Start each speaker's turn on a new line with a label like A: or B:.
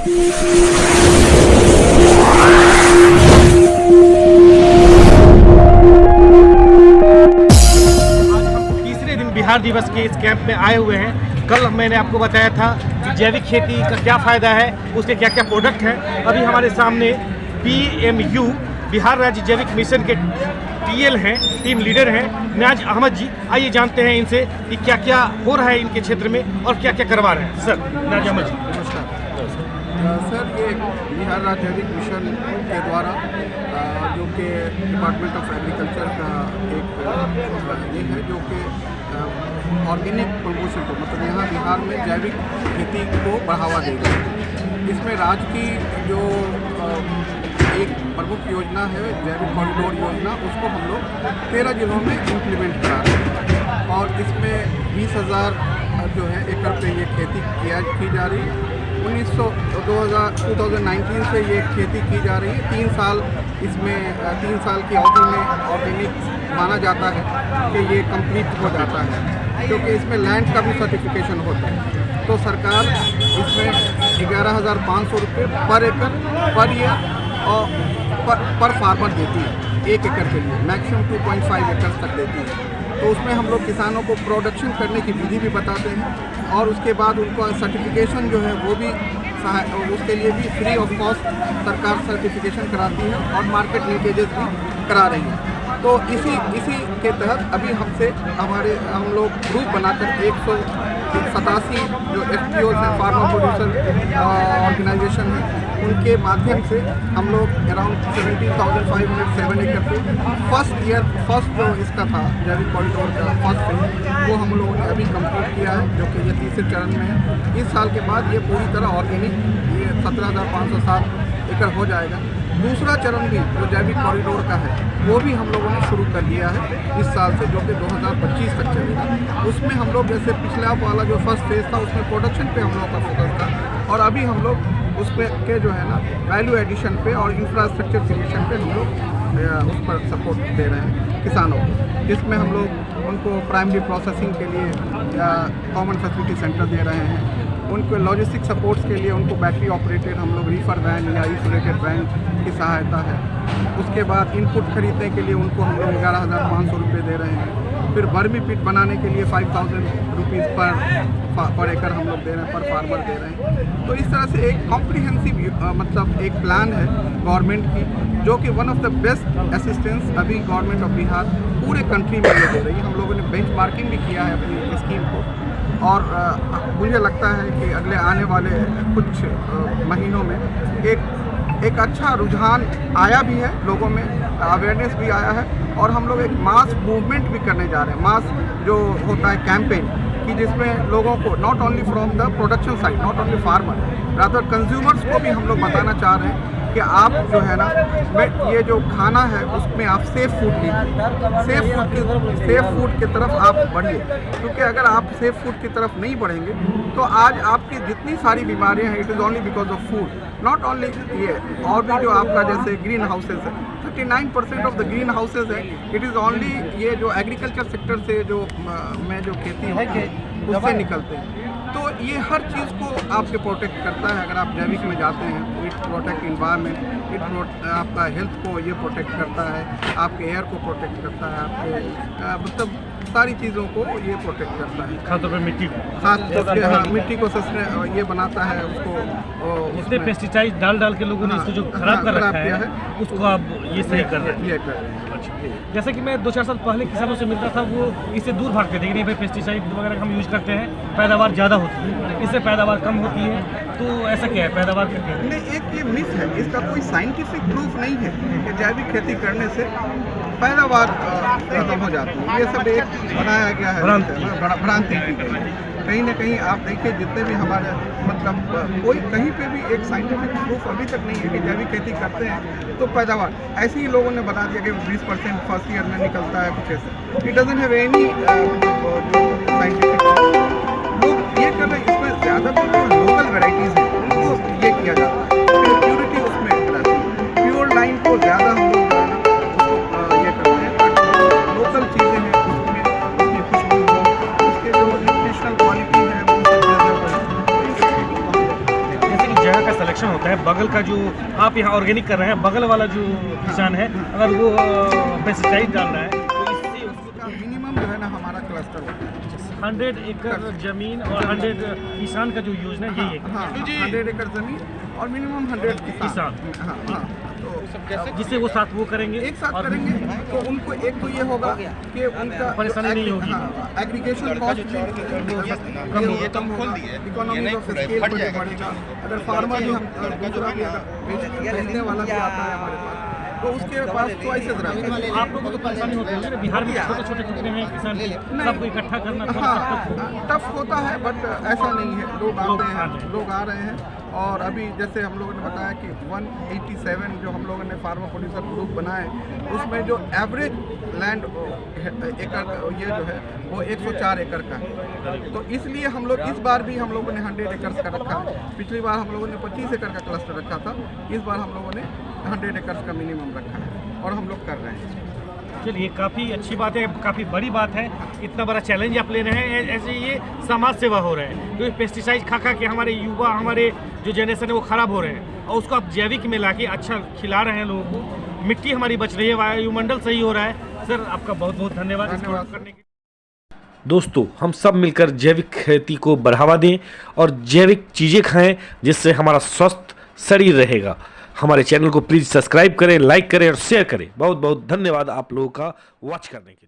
A: तीसरे दिन बिहार दिवस के इस कैंप में आए हुए हैं। कल मैंने आपको बताया था कि जैविक खेती का क्या फ़ायदा है, उसके क्या क्या प्रोडक्ट हैं। अभी हमारे सामने PMU बिहार राज्य जैविक मिशन के TL हैं, टीम लीडर हैं न्याज अहमद जी। आइए जानते हैं इनसे कि क्या क्या हो रहा है इनके क्षेत्र में और क्या क्या करवा रहे हैं। सर न्याज अहमद जी,
B: नमस्कार सर। ये बिहार राज्य जैविक मिशन के द्वारा जो कि डिपार्टमेंट ऑफ एग्रीकल्चर का एक ये है जो कि ऑर्गेनिक प्रमोशन को मतलब यहाँ बिहार में जैविक खेती को बढ़ावा देगा। इसमें राज्य की जो एक प्रमुख योजना है जैविक कॉरिडोर योजना, उसको हम लोग 13 जिलों में इम्प्लीमेंट करा रहे हैं और इसमें 20,000 जो है एकड़ पे ये खेती की जा रही है। 2019 से ये खेती की जा रही है। 3 साल इसमें 3 साल की अवधि में ऑर्गेनिक माना जाता है कि ये कंप्लीट हो जाता है, क्योंकि इसमें लैंड का भी सर्टिफिकेशन होता है। तो सरकार इसमें 11,500 रुपये पर एकड़ पर ईयर और पर फार्मर देती है 1 एकड़ के लिए, मैक्सिमम 2.5 एकड़ तक देती है। तो उसमें हम लोग किसानों को प्रोडक्शन करने की विधि भी बताते हैं और उसके बाद उनको सर्टिफिकेशन जो है वो भी उसके लिए भी फ्री ऑफ कॉस्ट सरकार सर्टिफिकेशन कराती है और मार्केट लिंकेजेस भी करा रही है। तो इसी के तहत अभी हम लोग ग्रुप बनाकर 187 जो FPOs हैं, फार्मर प्रोड्यूसर ऑर्गेनाइजेशन है, उनके माध्यम से हम लोग अराउंड 17,507 एकड़ पे फर्स्ट जो इसका था जैविक कॉरिडोर का फर्स्ट फेज वो हम लोगों ने अभी कंप्लीट किया है, जो कि ये तीसरे चरण में है। इस साल के बाद ये पूरी तरह ऑर्गेनिक ये 17,507 एकड़ हो जाएगा। दूसरा चरण भी जो जैविक कॉरिडोर का है वो भी हम लोगों ने शुरू कर दिया है इस साल से, जो कि 2025 तक चलेगा। उसमें हम लोग जैसे पिछला वाला जो फर्स्ट फेज था उसमें प्रोडक्शन पे हम लोगों का फोकस था और अभी हम लोग उसमें के जो है ना वैल्यू एडिशन पे और इंफ्रास्ट्रक्चर क्रिएशन पे हम लोग उस पर सपोर्ट दे रहे हैं किसानों को, जिसमें हम लोग उनको प्राइमरी प्रोसेसिंग के लिए या कॉमन फैसिलिटी सेंटर दे रहे हैं। उनको लॉजिस्टिक सपोर्ट्स के लिए उनको बैटरी ऑपरेटेड हम लोग रीफर वैन या इंसुलेटेड वैन की सहायता है। उसके बाद इनपुट खरीदने के लिए उनको हम लोग 11,500 रुपये दे रहे हैं। फिर वर्मी पिट बनाने के लिए 5,000 रुपीज़ पर एकड़ हम लोग दे रहे हैं, पर फार्मर दे रहे हैं। तो इस तरह से एक कॉम्प्रिहेंसिव मतलब एक प्लान है गवर्नमेंट की, जो कि one of the best assistance अभी गवर्नमेंट ऑफ बिहार पूरे कंट्री में ये दे रही है। हम लोगों ने बेंचमार्किंग भी किया है अपनी स्कीम को और मुझे लगता है कि अगले आने वाले कुछ महीनों में एक अच्छा रुझान आया भी है, लोगों में अवेयरनेस भी आया है और हम लोग एक मास मूवमेंट भी करने जा रहे हैं। मास जो होता है कैंपेन कि जिसमें लोगों को not only from the production side, not only farmer, rather consumers को भी हम लोग बताना चाह रहे हैं कि आप जो है ना ये जो खाना है उसमें आप सेफ फूड लीजिए, सेफ फूड की तरफ आप बढ़िए, क्योंकि अगर आप सेफ फूड की तरफ नहीं बढ़ेंगे तो आज आपकी जितनी सारी बीमारियां हैं it is only because of food, not only ये, और भी जो आपका जैसे ग्रीन हाउसेज है 39% ऑफ द ग्रीन हाउसेज है इट इज़ ओनली ये जो एग्रीकल्चर सेक्टर से जो में जो खेती होती है उससे निकलते हैं। तो ये हर चीज़ को आपसे प्रोटेक्ट करता है। अगर आप जैविक में जाते हैं तो इट प्रोटेक्ट इन्वायरमेंट, आपका हेल्थ को ये प्रोटेक्ट करता है, आपके एयर को प्रोटेक्ट करता है, आपके मतलब सारी चीज़ों को ये प्रोटेक्ट करता है।
A: खासतौर पर मिट्टी को,
B: मिट्टी को ये बनाता है उसको
A: इसमें पेस्टिसाइड डाल के लोगों ने इसको जो खराब कर रखा है उसको आप ये सही कर रहे हैं। जैसे कि मैं 2-4 साल पहले किसानों से मिलता था, वो इससे दूर भागते थे कि नहीं भाई पेस्टिसाइड वगैरह हम यूज़ करते हैं, पैदावार ज़्यादा होती है, इससे पैदावार कम होती है। तो ऐसा क्या है पैदावार करके?
B: नहीं, एक ये मिथ है, इसका कोई साइंटिफिक प्रूफ नहीं है कि जैविक खेती करने से पैदावार खत्म हो जाती है। ये सब एक बनाया गया है भ्रांति की गई। कहीं ना कहीं आप देखिए जितने भी हमारे मतलब कोई कहीं पे भी एक साइंटिफिक प्रूफ अभी तक नहीं है कि जैविक खेती करते हैं तो पैदावार, ऐसे ही लोगों ने बता दिया कि 20% फर्स्ट ईयर में निकलता है कुछ ऐसे। It doesn't have any scientific. लोग ये कर रहे हैं, इसमें ज़्यादातर जो लोकल वेराइटीज़ हैं उनको ये किया जाता है, प्योरिटी उसमें रहती है, प्योर लाइन को ज़्यादा हम लोग ये करते हैं ताकि लोकल चीज़ें हैं उसमें उसकी खुशबू हो, उसके जो न्यूट्रिशनल क्वालिटी है वो
A: जैसे कि जगह का सिलेक्शन होता है, बगल का जो आप यहाँ ऑर्गेनिक कर रहे हैं, बगल वाला जो किसान है अगर वो पेस्टिसाइड डाल रहा है तो इससे उसका
B: मिनिमम जो है ना हमारा क्लस्टर होता है
A: 100 एकड़ जमीन और 100 किसान का जो योजना यही है।
B: हाँ 100 एकड़ जमीन और मिनिमम 100 किसान। हाँ हाँ तो
A: जिससे वो साथ वो करेंगे
B: एक साथ करेंगे तो उनको एक तो ये होगा कि उनका
A: परेशानी नहीं होगी।
B: एग्रीगेशन कॉस्ट भी कम होगा, इकोनॉमी ऑफ स्केल बढ़ेगा। अगर फार्मर भी हम दूसरा भी अगर बेचने वाला भी आता है हमारे पास तो उसके पास चॉइसेस रहते हैं।
A: आप लोगों को तो परेशानी होती है ना, बिहार में छोटे छोटे टुकड़े हैं किसान के, सबको इकट्ठा करना थोड़ा सा
B: टफ होता है बट ऐसा नहीं है, लोग आते हैं, लोग आ रहे हैं। और अभी जैसे हम लोगों ने बताया कि 187 जो हम लोगों ने फार्मर प्रोड्यूसर ग्रुप बनाए उसमें जो एवरेज लैंड एकड़ ये जो है वो 104 एकड़ का है। तो इसलिए हम लोग इस बार भी हम लोगों ने 100 एकड़ का रखा है। पिछली बार हम लोगों ने 25 एकड़ का क्लस्टर रखा था, इस बार हम लोगों ने 100 एकड़ का मिनिमम रखा है और हम लोग कर रहे हैं।
A: चलिए काफ़ी अच्छी बात है, काफ़ी बड़ी बात है, इतना बड़ा चैलेंज आप ले रहे हैं। ऐसे ये समाज सेवा हो रहा है क्योंकि पेस्टिसाइड खा खा के हमारे युवा, हमारे जो जनरेशन है वो ख़राब हो रहे हैं और उसको आप जैविक में लाके अच्छा खिला रहे हैं लोगों को, मिट्टी हमारी बच रही है, वायुमंडल सही हो रहा है। सर आपका बहुत बहुत धन्यवाद इसको करने के। दोस्तों हम सब मिलकर जैविक खेती को बढ़ावा दें और जैविक चीज़ें खाएं जिससे हमारा स्वस्थ शरीर रहेगा। हमारे चैनल को प्लीज़ सब्सक्राइब करें, लाइक करें और शेयर करें। बहुत बहुत धन्यवाद आप लोगों का वॉच करने के लिए।